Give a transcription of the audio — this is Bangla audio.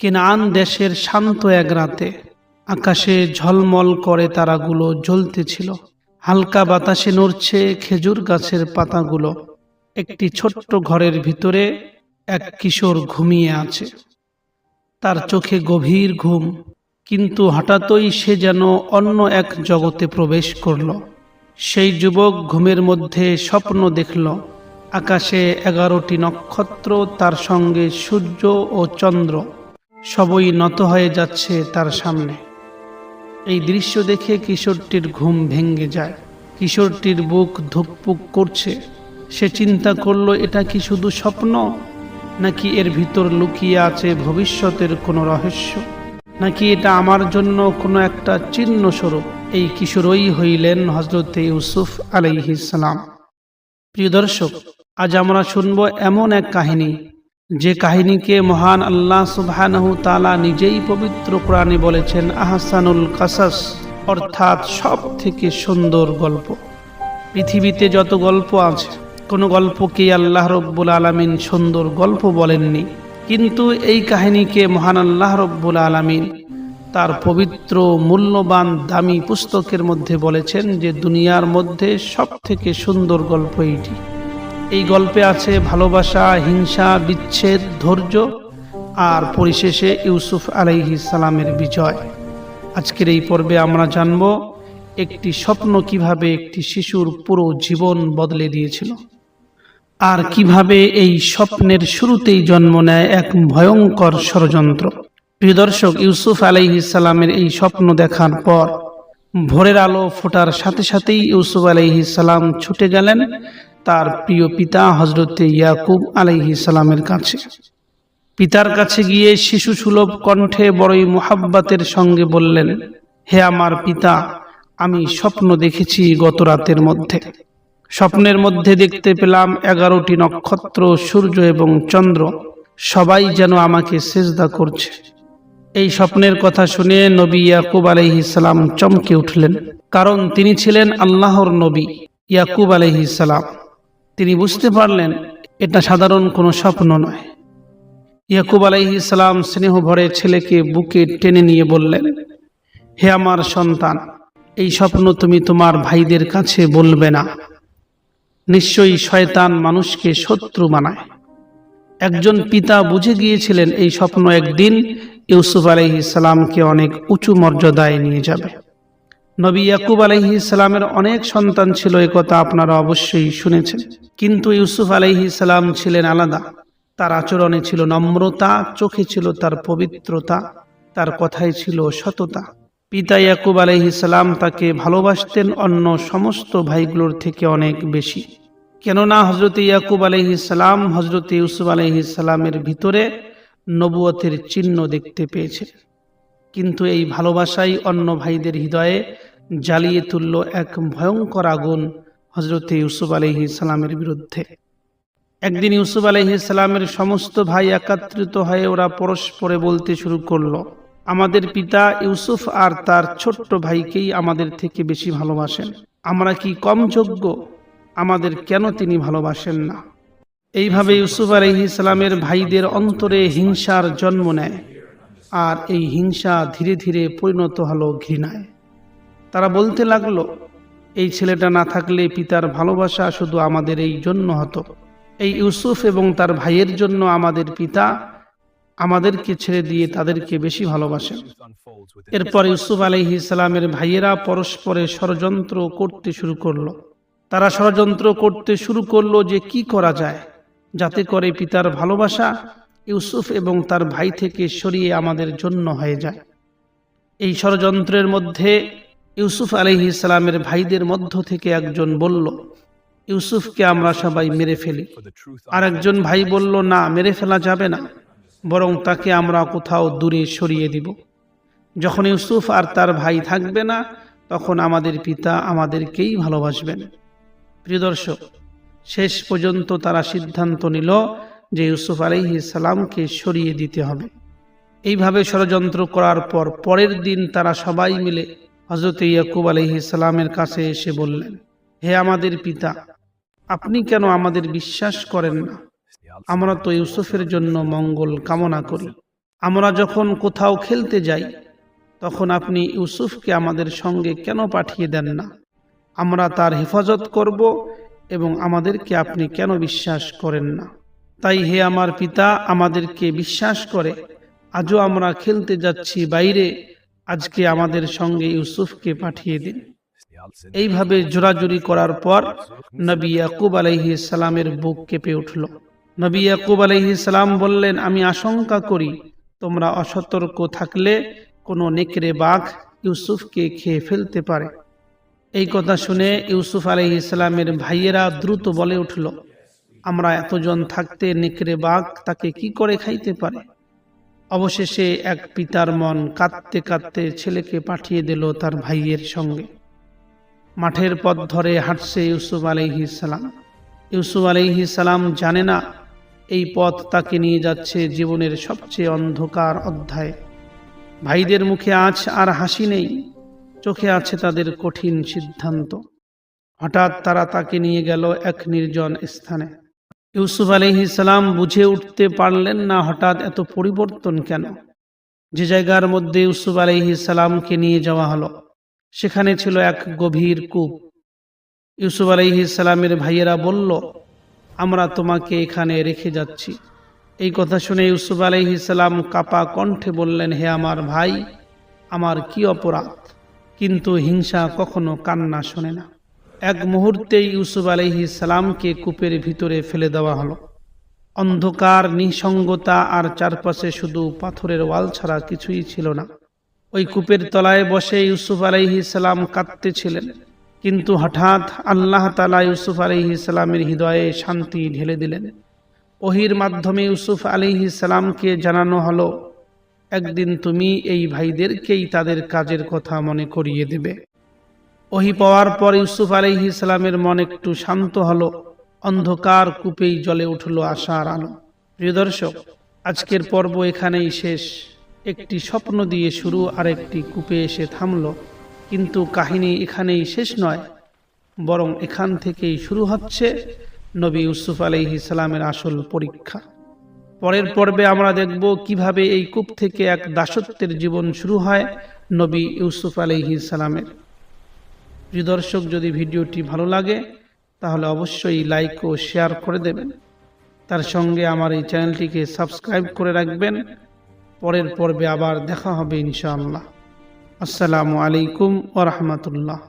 কেনান দেশের শান্ত এক রাতে আকাশে ঝলমল করে তারাগুলো জ্বলতেছিল। হালকা বাতাসে নড়ছে খেজুর গাছের পাতাগুলো। একটি ছোট্ট ঘরের ভিতরে এক কিশোর ঘুমিয়ে আছে। তার চোখে গভীর ঘুম, কিন্তু হঠাৎই সে যেন অন্য এক জগতে প্রবেশ করল। সেই যুবক ঘুমের মধ্যে স্বপ্ন দেখল, আকাশে 11টি নক্ষত্র, তার সঙ্গে সূর্য ও চন্দ্র সবই নত হয়ে যাচ্ছে তার সামনে। এই দৃশ্য দেখে কিশোরটির ঘুম ভেঙে যায়। কিশোরটির বুক ধুকপুক করছে। সে চিন্তা করল, এটা কি শুধু স্বপ্ন, নাকি এর ভিতর লুকিয়ে আছে ভবিষ্যতের কোনো রহস্য, নাকি এটা আমার জন্য কোনো একটা চিহ্ন স্বরূপ। এই কিশোরই হইলেন হযরত ইউসুফ আলাইহিস সালাম। প্রিয় দর্শক, আজ আমরা শুনব এমন এক কাহিনী, যে কাহিনীকে মহান আল্লাহ সুবহানাহু তাআলা নিজেই পবিত্র কোরআনে বলেছেন আহসানুল কাসাস, অর্থাৎ সব থেকে সুন্দর গল্প। পৃথিবীতে যত গল্প আছে, কোনো গল্পকে আল্লাহ রব্বুল আলামিন সুন্দর গল্প বলেননি, কিন্তু এই কাহিনীকে মহান আল্লাহ রব্বুল আলামিন তার পবিত্র মূল্যবান দামি পুস্তকের মধ্যে বলেছেন যে দুনিয়ার মধ্যে সব থেকে সুন্দর গল্প এইটি। এই গল্পে আছে ভালোবাসা, হিংসা, বিচ্ছেদ, ধৈর্য আর পরিশেষে ইউসুফ আলাইহিস সালামের বিজয়। আজকের এই পর্বে আমরা জানব একটি স্বপ্ন কিভাবে একটি শিশুর পুরো জীবন বদলে দিয়েছিল, আর কিভাবে এই স্বপ্নের শুরুতেই জন্ম নেয় এক ভয়ঙ্কর ষড়যন্ত্র। প্রিয় দর্শক, ইউসুফ আলাইহিস সালামের এই স্বপ্ন দেখার পর ভোরের আলো ফোটার সাথে সাথেই ইউসুফ আলাইহিস সালাম ছুটে গেলেন তার প্রিয় পিতা হযরত ইয়াকুব আলাইহিস সালামের কাছে। পিতার কাছে গিয়ে শিশু সুলভ কণ্ঠে বড়ই মুহাব্বতের সঙ্গে বললেন, হে আমার পিতা, আমি স্বপ্ন দেখেছি গত রাতের মধ্যে। স্বপ্নের মধ্যে দেখতে পেলাম 11টি নক্ষত্র, সূর্য এবং চন্দ্র সবাই যেন আমাকে সিজদা করছে। এই স্বপ্নের কথা শুনে নবী ইয়াকুব আলাইহিস সালাম চমকে উঠলেন, কারণ তিনি ছিলেন আল্লাহর নবী ইয়াকুব আলাইহিস সালাম। তিনি বুঝতে পারলেন এটা সাধারণ কোনো স্বপ্ন নয়। ইয়াকুব আলাইহিস সালাম স্নেহ ভরে ছেলেকে বুকে টেনে নিয়ে বললেন, হে আমার সন্তান, এই স্বপ্ন তুমি তোমার ভাইদের কাছে বলবে না। নিশ্চয়ই শয়তান মানুষকে শত্রু বানায়। একজন পিতা বুঝে গিয়েছিলেন এই স্বপ্ন একদিন ইউসুফ আলাইহিস সালামকে অনেক উঁচু মর্যাদায় নিয়ে যাবে। নবী ইয়াকুব আলাইহিস সালামের অনেক সন্তান ছিল, একথা আপনারা অবশ্যই শুনেছেন, কিন্তু ইউসুফ আলাইহিস সালাম ছিলেন আলাদা। তার আচরণে ছিল নম্রতা, চোখে ছিল তার পবিত্রতা, তার কথায় ছিল সততা। পিতা ইয়াকুব আলাইহিস সালাম তাকে ভালোবাসতেন অন্য সমস্ত ভাইগুলোর থেকে অনেক বেশি, কেননা হযরত ইয়াকুব আলাইহিস সালাম হযরত ইউসুফ আলাইহিস সালামের ভিতরে নবুয়তের চিহ্ন দেখতে পেয়েছেন। কিন্তু এই ভালোবাসাই অন্য ভাইদের হৃদয়ে জ্বালিয়ে তুলল এক ভয়ঙ্কর আগুন হযরত ইউসুফ আলাইহিস সালামের বিরুদ্ধে। একদিন ইউসুফ আলাইহিস সালামের সমস্ত ভাই একত্রিত হয়ে ওরা পরস্পরে বলতে শুরু করলো, আমাদের পিতা ইউসুফ আর তার ছোট্ট ভাইকেই আমাদের থেকে বেশি ভালোবাসেন। আমরা কি কম যোগ্য? আমাদের কেন তিনি ভালোবাসেন না? এইভাবে ইউসুফ আলাইহিস সালামের ভাইদের অন্তরে হিংসার জন্ম নেয়, আর এই হিংসা ধীরে ধীরে পরিণত হলো ঘৃণায়। তারা বলতে লাগলো, এই ছেলেটা না থাকলে পিতার ভালোবাসা শুধু আমাদের এই জন্য হতো। এই ইউসুফ এবং তার ভাইয়ের জন্য আমাদের পিতা আমাদেরকে ছেড়ে দিয়ে তাদেরকে বেশি ভালোবাসেন। এরপর ইউসুফ আলাইহিস সালামের ভাইয়েরা পরস্পরে ষড়যন্ত্র করতে শুরু করলো। তারা ষড়যন্ত্র করতে শুরু করলো যে কি করা যায় যাতে করে পিতার ভালোবাসা ইউসুফ এবং তার ভাই থেকে সরিয়ে আমাদের জন্য হয়ে যায়। এই ষড়যন্ত্রের মধ্যে ইউসুফ আলাইহিস সালামের ভাইদের মধ্য থেকে একজন বলল, ইউসুফকে আমরা সবাই মেরে ফেলি। আর একজন ভাই বলল, না, মেরে ফেলা যাবে না, বরং তাকে আমরা কোথাও দূরে সরিয়ে দিব। যখন ইউসুফ আর তার ভাই থাকবে না, তখন আমাদের পিতা আমাদেরকেই ভালোবাসবেন। প্রিয় দর্শক, শেষ পর্যন্ত তারা সিদ্ধান্ত নিল যে ইউসুফ আলাইহিস সালামকে সরিয়ে দিতে হবে। এইভাবে ষড়যন্ত্র করার পর পরের দিন তারা সবাই মিলে হযরত ইয়াকুব আলাইহিস সালামের কাছে এসে বললেন, হে আমাদের পিতা, আপনি কেন আমাদের বিশ্বাস করেন না? আমরা তো ইউসুফের জন্য মঙ্গল কামনা করি। আমরা যখন কোথাও খেলতে যাই তখন আপনি ইউসুফকে আমাদের সঙ্গে কেন পাঠিয়ে দেন না? আমরা তার হেফাজত করব এবং আমাদেরকে আপনি কেন বিশ্বাস করেন না? তাই হে আমার পিতা, আমাদেরকে বিশ্বাস করে আজও আমরা খেলতে যাচ্ছি বাইরে, আজকে আমাদের সঙ্গে ইউসুফকে পাঠিয়ে দিন। এইভাবে জোরাজুরি করার পর নবী ইয়াকুব আলাইহিস সালামের বুক কেঁপে উঠল। নবী ইয়াকুব আলাইহিস সালাম বললেন, আমি আশঙ্কা করি তোমরা অসতর্ক থাকলে কোনো নেকড়ে বাঘ ইউসুফকে খেয়ে ফেলতে পারে। এই কথা শুনে ইউসুফ আলাইহিস সালামের ভাইয়েরা দ্রুত বলে উঠল, আমরা এতজন থাকতে নেকড়ে বাঘ তাকে কি করে খাইতে পারে? অবশেষে এক পিতার মন কাঁদতে কাঁদতে ছেলেকে পাঠিয়ে দিল তার ভাইয়ের সঙ্গে। মাঠের পথ ধরে হাঁটছে ইউসুফ আলাইহিস সালাম। ইউসুফ আলাইহিস সালাম জানে না এই পথ তাকে নিয়ে যাচ্ছে জীবনের সবচেয়ে অন্ধকার অধ্যায়ে। ভাইদের মুখে আজ আর হাসি নেই, চোখে আছে তাদের কঠিন সিদ্ধান্ত। হঠাৎ তারা তাকে নিয়ে গেল এক নির্জন স্থানে। ইউসুফ আলাইহিস সালাম বুঝে উঠতে পারলেন না হঠাৎ এত পরিবর্তন কেন। যে জায়গার মধ্যে ইউসুফ আলাইহিস সালামকে নিয়ে যাওয়া হলো সেখানে ছিল এক গভীর কূপ। ইউসুফ আলাইহিস সালামের ভাইয়েরা বলল, আমরা তোমাকে এখানে রেখে যাচ্ছি। এই কথা শুনে ইউসুফ আলাইহিস সালাম কাপা কণ্ঠে বললেন, হে আমার ভাই, আমার কি অপরাধ? কিন্তু হিংসা কখনো কান্না শোনে না। এক মুহূর্তেই ইউসুফ আলাইহিস সালামকে কূপের ভিতরে ফেলে দেওয়া হলো। অন্ধকার, নিঃসঙ্গতা আর চারপাশে শুধু পাথরের ওয়াল ছাড়া কিছুই ছিল না। ওই কূপের তলায় বসে ইউসুফ আলাইহিস সালাম কাঁদতেছিলেন। কিন্তু হঠাৎ আল্লাহ তাআলা ইউসুফ আলাইহিস সালামের হৃদয়ে শান্তি ঢেলে দিলেন। ওহীর মাধ্যমে ইউসুফ আলাইহিস সালামকে জানানো হলো, একদিন তুমি এই ভাইদেরকেই তাদের কাজের কথা মনে করিয়ে দেবে। ওহী পাওয়ার পর ইউসুফ আলাইহিস সালামের মন একটু শান্ত হলো। অন্ধকার কূপেই জ্বলে উঠল আশার আলো। প্রিয় দর্শক, আজকের পর্ব এখানেই শেষ। একটি স্বপ্ন দিয়ে শুরু আর একটি কূপে এসে থামল। কিন্তু কাহিনী এখানেই শেষ নয়, বরং এখান থেকেই শুরু হচ্ছে নবী ইউসুফ আলাইহিস সালামের আসল পরীক্ষা। পরের পর্বে আমরা দেখব কিভাবে এই কূপ থেকে এক দাসত্বের জীবন শুরু হয় নবী ইউসুফ আলাইহিস সালামের। প্রিয় দর্শক, যদি ভিডিওটি ভালো লাগে তাহলে অবশ্যই লাইক ও শেয়ার করে দেবেন। তার সঙ্গে আমার এই চ্যানেলটিকে সাবস্ক্রাইব করে রাখবেন। পরের পর্বে আবার দেখা হবে ইনশাআল্লাহ। আসসালামু আলাইকুম ওয়া রাহমাতুল্লাহ।